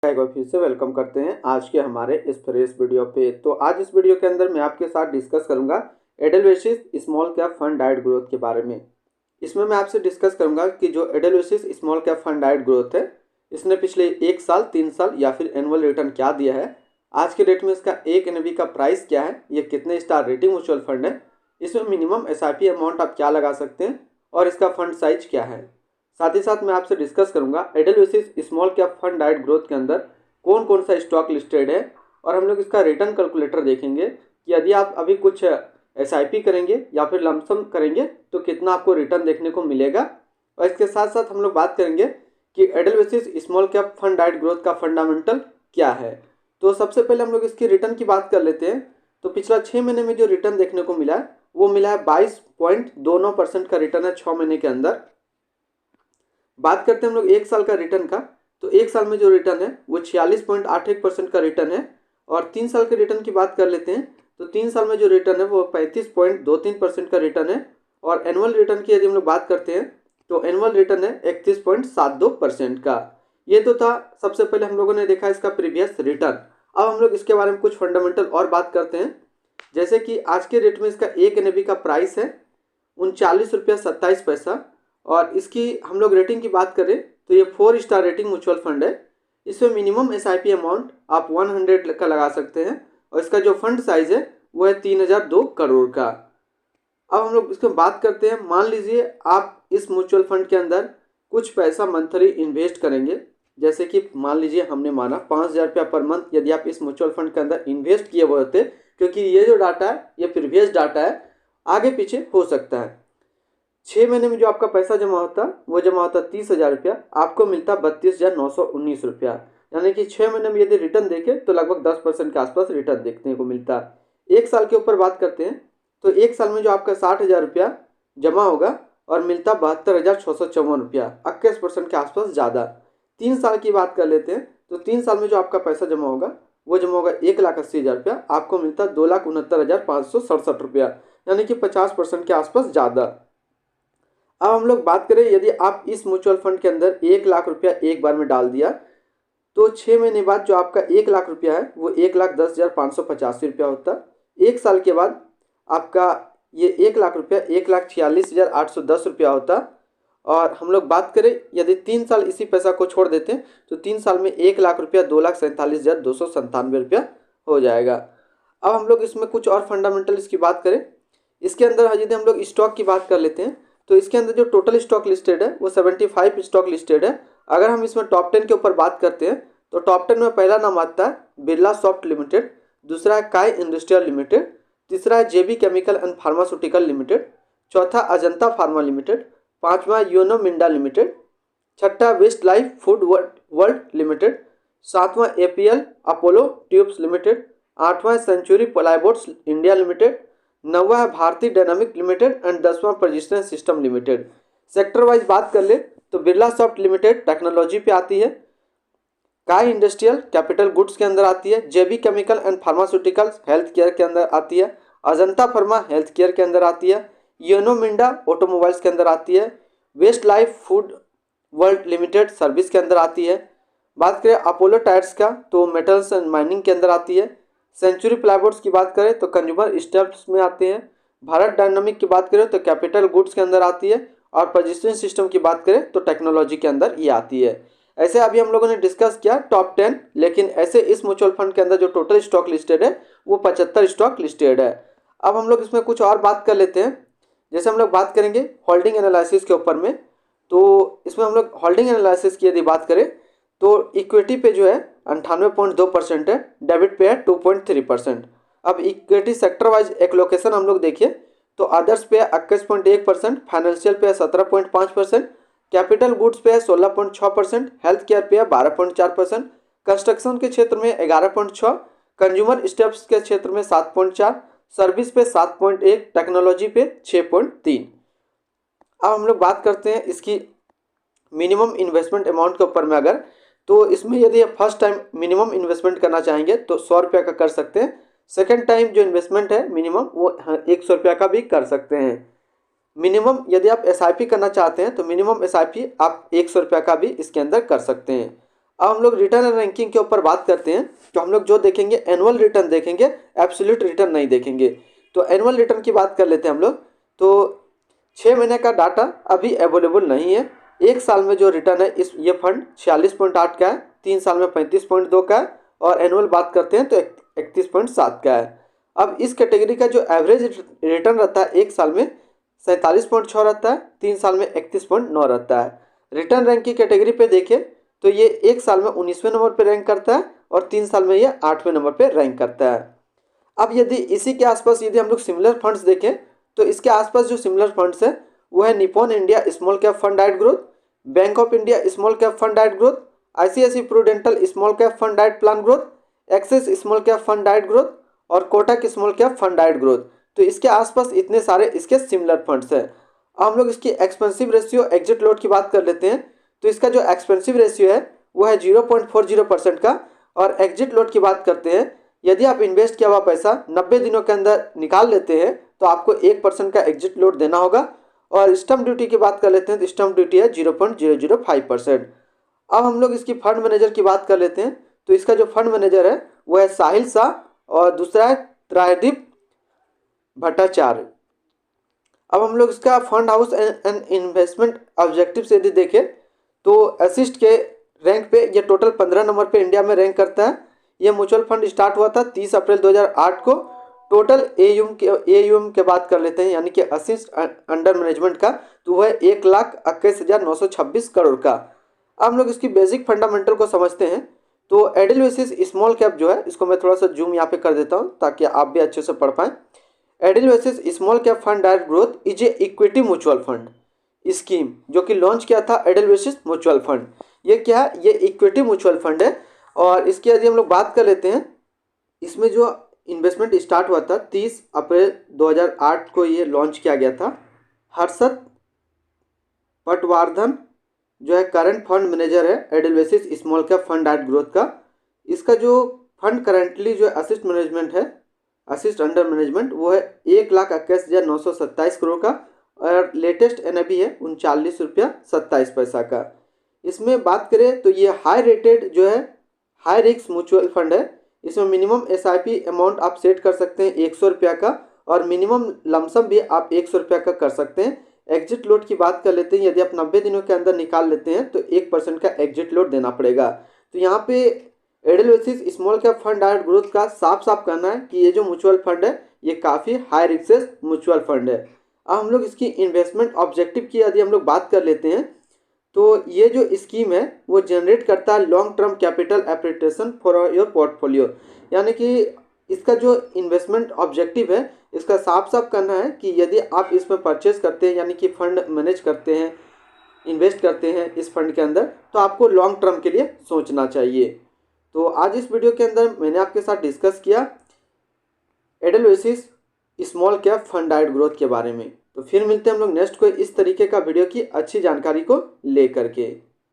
एक बार फिर से वेलकम करते हैं आज के हमारे इस फ्रेश वीडियो पे। तो आज इस वीडियो के अंदर मैं आपके साथ डिस्कस करूंगा एडेलवेसिस स्मॉल कैप फंड डाइट ग्रोथ के बारे में। इसमें मैं आपसे डिस्कस करूंगा कि जो एडेलवेसिस स्मॉल कैप फंड डाइट ग्रोथ है, इसने पिछले 1 साल, 3 साल या फिर एनुअल रिटर्न क्या दिया है, आज के डेट में इसका एक एनएवी का प्राइस क्या है, ये कितने स्टार रेटिंग म्यूचुअल फंड है, इसमें मिनिमम एसआईपी अमाउंट आप क्या लगा सकते हैं और इसका फंड साइज क्या है। साथ ही साथ मैं आपसे डिस्कस करूंगा एडेलवेसिस स्मॉल कैप फंड डाइट ग्रोथ के अंदर कौन कौन सा स्टॉक लिस्टेड है, और हम लोग इसका रिटर्न कैलकुलेटर देखेंगे कि यदि आप अभी कुछ एसआईपी करेंगे या फिर लमसम करेंगे तो कितना आपको रिटर्न देखने को मिलेगा। और इसके साथ साथ हम लोग बात करेंगे कि एडेलवेसिस स्मॉल कैप फंड डाइट ग्रोथ का फंडामेंटल क्या है। तो सबसे पहले हम लोग इसकी रिटर्न की बात कर लेते हैं। तो पिछला 6 महीने में जो रिटर्न देखने को मिला है वो मिला है 22.29% का रिटर्न है 6 महीने के अंदर। बात करते हैं हम लोग 1 साल का रिटर्न का, तो 1 साल में जो रिटर्न है वो 46.81% का रिटर्न है। और 3 साल के रिटर्न की बात कर लेते हैं, तो 3 साल में जो रिटर्न है वो 35.23% का रिटर्न है। और एनुअल रिटर्न की यदि हम लोग बात करते हैं तो एनुअल रिटर्न है 31.72% का। ये तो था सबसे पहले हम लोगों ने देखा इसका प्रीवियस रिटर्न। अब हम लोग इसके बारे में कुछ फंडामेंटल और बात करते हैं, जैसे कि आज के डेट में इसका एक एनएवी का प्राइस है 39.27 रुपया। और इसकी हम लोग रेटिंग की बात करें तो ये 4 स्टार रेटिंग म्यूचुअल फंड है। इसमें मिनिमम एसआईपी अमाउंट आप 100 का लगा सकते हैं और इसका जो फंड साइज है वो है 3002 करोड़ का। अब हम लोग इसमें बात करते हैं, मान लीजिए आप इस म्यूचुअल फंड के अंदर कुछ पैसा मंथली इन्वेस्ट करेंगे, जैसे कि मान लीजिए हमने माना 5000 रुपया पर मंथ यदि आप इस म्यूचुअल फंड के अंदर इन्वेस्ट किए हुए होते, क्योंकि ये जो डाटा है ये प्रीवियस डाटा है, आगे पीछे हो सकता है। 6 महीने में जो आपका पैसा जमा होता वो जमा होता 30,000 रुपया, आपको मिलता 32,919 रुपया। यानी कि 6 महीने में यदि रिटर्न देखें तो लगभग 10% के आसपास रिटर्न देखने को मिलता। 1 साल के ऊपर बात करते हैं तो 1 साल में जो आपका 60,000 रुपया जमा होगा और मिलता 72,654 रुपया, 21% के आसपास ज़्यादा। 3 साल की बात कर लेते हैं तो 3 साल में जो आपका पैसा जमा होगा वो जमा होगा 1,80,000 रुपया, आपको मिलता 2,69,567 रुपया, यानी कि 50% के आसपास ज़्यादा। अब हम लोग बात करें, यदि आप इस म्यूचुअल फंड के अंदर 1,00,000 रुपया एक बार में डाल दिया तो 6 महीने बाद जो आपका 1,00,000 रुपया है वो 1,10,585 रुपया होता। 1 साल के बाद आपका ये 1,00,000 रुपया 1,46,810 रुपया होता। और हम लोग बात करें यदि 3 साल इसी पैसा को छोड़ देते हैं तो 3 साल में 1,00,000 रुपया 2,47,297 रुपया हो जाएगा। अब हम लोग इसमें कुछ और फंडामेंटल इसकी बात करें, इसके अंदर यदि हम लोग स्टॉक की बात कर लेते हैं तो इसके अंदर जो टोटल स्टॉक लिस्टेड है वो 75 स्टॉक लिस्टेड है। अगर हम इसमें टॉप 10 के ऊपर बात करते हैं तो टॉप 10 में पहला नाम आता है बिरला सॉफ्ट लिमिटेड, दूसरा है काई इंडस्ट्रियल लिमिटेड, तीसरा है JB chemical and pharmaceutical limited, चौथा अजंता फार्मा लिमिटेड, पांचवा यूनो मिंडा लिमिटेड, छठा Westlife Foodworld limited, सातवां एपीएल अपोलो ट्यूब्स लिमिटेड, आठवां सेंचुरी प्लाईबोर्ड्स इंडिया लिमिटेड, 9वां है भारतीय डायनामिक लिमिटेड एंड 10वां persistence system limited. Sector wise बात कर ले तो बिरला सॉफ्ट लिमिटेड टेक्नोलॉजी पे आती है, काई इंडस्ट्रियल कैपिटल गुड्स के अंदर आती है, JB chemical and pharmaceuticals health care के अंदर आती है, अजंता फर्मा हेल्थ केयर के अंदर आती है, यूनो मिंडा ऑटोमोबाइल्स के अंदर आती है, Westlife Foodworld Limited service के अंदर आती है। बात करें अपोलो टायर्स का तो मेटल्स एंड माइनिंग के अंदर आती है। सेंचुरी प्लाईबोर्ड्स की बात करें तो कंज्यूमर स्टेप्स में आते हैं। भारत डायनामिक की बात करें तो कैपिटल गुड्स के अंदर आती है। और प्रजिस्टेंस सिस्टम की बात करें तो टेक्नोलॉजी के अंदर ये आती है। ऐसे अभी हम लोगों ने डिस्कस किया टॉप 10, लेकिन ऐसे इस म्यूचुअल फंड के अंदर जो टोटल स्टॉक लिस्टेड है वो 75 स्टॉक लिस्टेड है। अब हम लोग इसमें कुछ और बात कर लेते हैं, जैसे हम लोग बात करेंगे होल्डिंग एनालिसिस के ऊपर में। तो इसमें हम लोग होल्डिंग एनालिसिस की यदि बात करें तो इक्विटी पे जो है 98.2% है, डेबिट पे है 2.3%। अब इक्विटी सेक्टर वाइज एक लोकेशन हम लोग देखिए तो अदर्स पे है 21.1%, फाइनेंशियल पे है 17.5%, कैपिटल गुड्स पे है 16.6%, हेल्थ केयर पे है 12.4%, कंस्ट्रक्शन के क्षेत्र में 11.6%, कंज्यूमर स्टेप्स के क्षेत्र में 7.4%, सर्विस पे 7.1%, टेक्नोलॉजी पे 6.3%। अब हम लोग बात करते हैं इसकी मिनिमम इन्वेस्टमेंट अमाउंट के ऊपर में। अगर तो इसमें यदि आप फर्स्ट टाइम मिनिमम इन्वेस्टमेंट करना चाहेंगे तो 100 रुपया का कर सकते हैं। सेकंड टाइम जो इन्वेस्टमेंट है मिनिमम वो 100 रुपया का भी कर सकते हैं। मिनिमम यदि आप एसआईपी करना चाहते हैं तो मिनिमम एसआईपी आप 100 रुपया का भी इसके अंदर कर सकते हैं। अब हम लोग रिटर्न एंड रैंकिंग के ऊपर बात करते हैं। तो हम लोग जो देखेंगे एनुअल रिटर्न देखेंगे, एब्सोल्यूट रिटर्न नहीं देखेंगे। तो एनुअल रिटर्न की बात कर लेते हैं हम लोग। तो 6 महीने का डाटा अभी अवेलेबल नहीं है। एक साल में जो रिटर्न है इस ये फंड 46.8 का है, 3 साल में 35.2 का है, और एनुअल बात करते हैं तो 31.7 का है। अब इस कैटेगरी का जो एवरेज रिटर्न रहता है एक साल में 47.6 रहता है, 3 साल में 31.9 रहता है। रिटर्न रैंक की कैटेगरी पे देखें तो ये एक साल में 19वें नंबर पे रैंक करता है और 3 साल में ये 8वें नंबर पे रैंक करता है। अब यदि इसी के आसपास यदि हम लोग सिमिलर फंड्स देखें तो इसके आसपास जो सिमिलर फंड्स है वो है Nippon India small cap fund डाइट growth, bank of India small cap fund डाइट growth, ICIC Prudential small cap fund diet plan growth, axis small cap fund डाइट ग्रोथ और कोटक स्मॉल कैप फंड डाइट growth. तो इसके आसपास इतने सारे इसके सिमिलर फंड्स हैं। अब हम लोग इसकी एक्सपेंसिव रेशियो एग्जिट लोड की बात कर लेते हैं। तो इसका जो एक्सपेंसिव रेशियो है वो है 0.40% का, और एग्जिट लोड की बात करते हैं यदि आप इन्वेस्ट किया हुआ पैसा 90 दिनों के अंदर निकाल लेते हैं तो आपको 1% का एग्जिट लोड देना होगा। और स्टम्प ड्यूटी की बात कर लेते हैं तो स्टम्प ड्यूटी है 0.005%। अब हम लोग इसकी फंड मैनेजर की बात कर लेते हैं। तो इसका जो फंड मैनेजर है वो है साहिल शाह और दूसरा है त्रायदीप भट्टाचार्य। अब हम लोग इसका fund house and investment objective से यदि देखें तो असिस्ट के रैंक पे ये टोटल 15 नंबर पे इंडिया में रैंक करता है। ये म्यूचुअल फंड स्टार्ट हुआ था 30 अप्रैल 2008 को। टोटल एयूएम के बात कर लेते हैं यानी कि असिस्ट अंडर मैनेजमेंट का, तो वह 1,21,926 करोड़ का। अब हम लोग इसकी बेसिक फंडामेंटल को समझते हैं। तो एडिलवेसिस स्मॉल कैप जो है इसको मैं थोड़ा सा जूम यहाँ पे कर देता हूँ ताकि आप भी अच्छे से पढ़ पाएँ। Edelweiss small cap fund direct growth is a equity mutual fund scheme जो कि लॉन्च किया था एडिलवेसिस म्यूचुअल फंड। ये क्या है? ये इक्विटी म्यूचुअल फंड है। और इसकी यदि हम लोग बात कर लेते हैं, इसमें जो इन्वेस्टमेंट स्टार्ट हुआ था 30 अप्रैल 2008 को ये लॉन्च किया गया था। हर्षद पटवर्धन जो है करंट फंड मैनेजर है Edelweiss small cap fund direct growth का। इसका जो फंड करंटली जो असिस्ट मैनेजमेंट है, असिस्ट अंडर मैनेजमेंट, वो है 1,21,927 करोड़ का, और लेटेस्ट एनएवी है 39 रुपया 27 पैसा का। इसमें बात करें तो ये हाई रेटेड जो है हाई रिस्क म्यूचुअल फंड है। इसमें मिनिमम एसआईपी अमाउंट आप सेट कर सकते हैं 100 रुपया का, और मिनिमम लमसम भी आप 100 रुपया का कर सकते हैं। एग्जिट लोड की बात कर लेते हैं, यदि आप 90 दिनों के अंदर निकाल लेते हैं तो 1% का एग्जिट लोड देना पड़ेगा। तो यहाँ पे Edelweiss small cap fund direct growth का साफ साफ कहना है कि ये जो म्यूचुअल फंड है ये काफ़ी हाई रिस्क म्यूचुअल फंड है। अब हम लोग इसकी इन्वेस्टमेंट ऑब्जेक्टिव की यदि हम लोग बात कर लेते हैं तो ये जो स्कीम है वो जनरेट करता है long term capital appreciation for your portfolio, यानी कि इसका जो इन्वेस्टमेंट ऑब्जेक्टिव है इसका साफ साफ कहना है कि यदि आप इसमें परचेस करते हैं यानी कि फंड मैनेज करते हैं, इन्वेस्ट करते हैं इस फंड के अंदर, तो आपको लॉन्ग टर्म के लिए सोचना चाहिए। तो आज इस वीडियो के अंदर मैंने आपके साथ डिस्कस किया Edelweiss small cap fund direct growth के बारे में। तो फिर मिलते हैं हम लोग नेक्स्ट कोई इस तरीके का वीडियो की अच्छी जानकारी को लेकर के।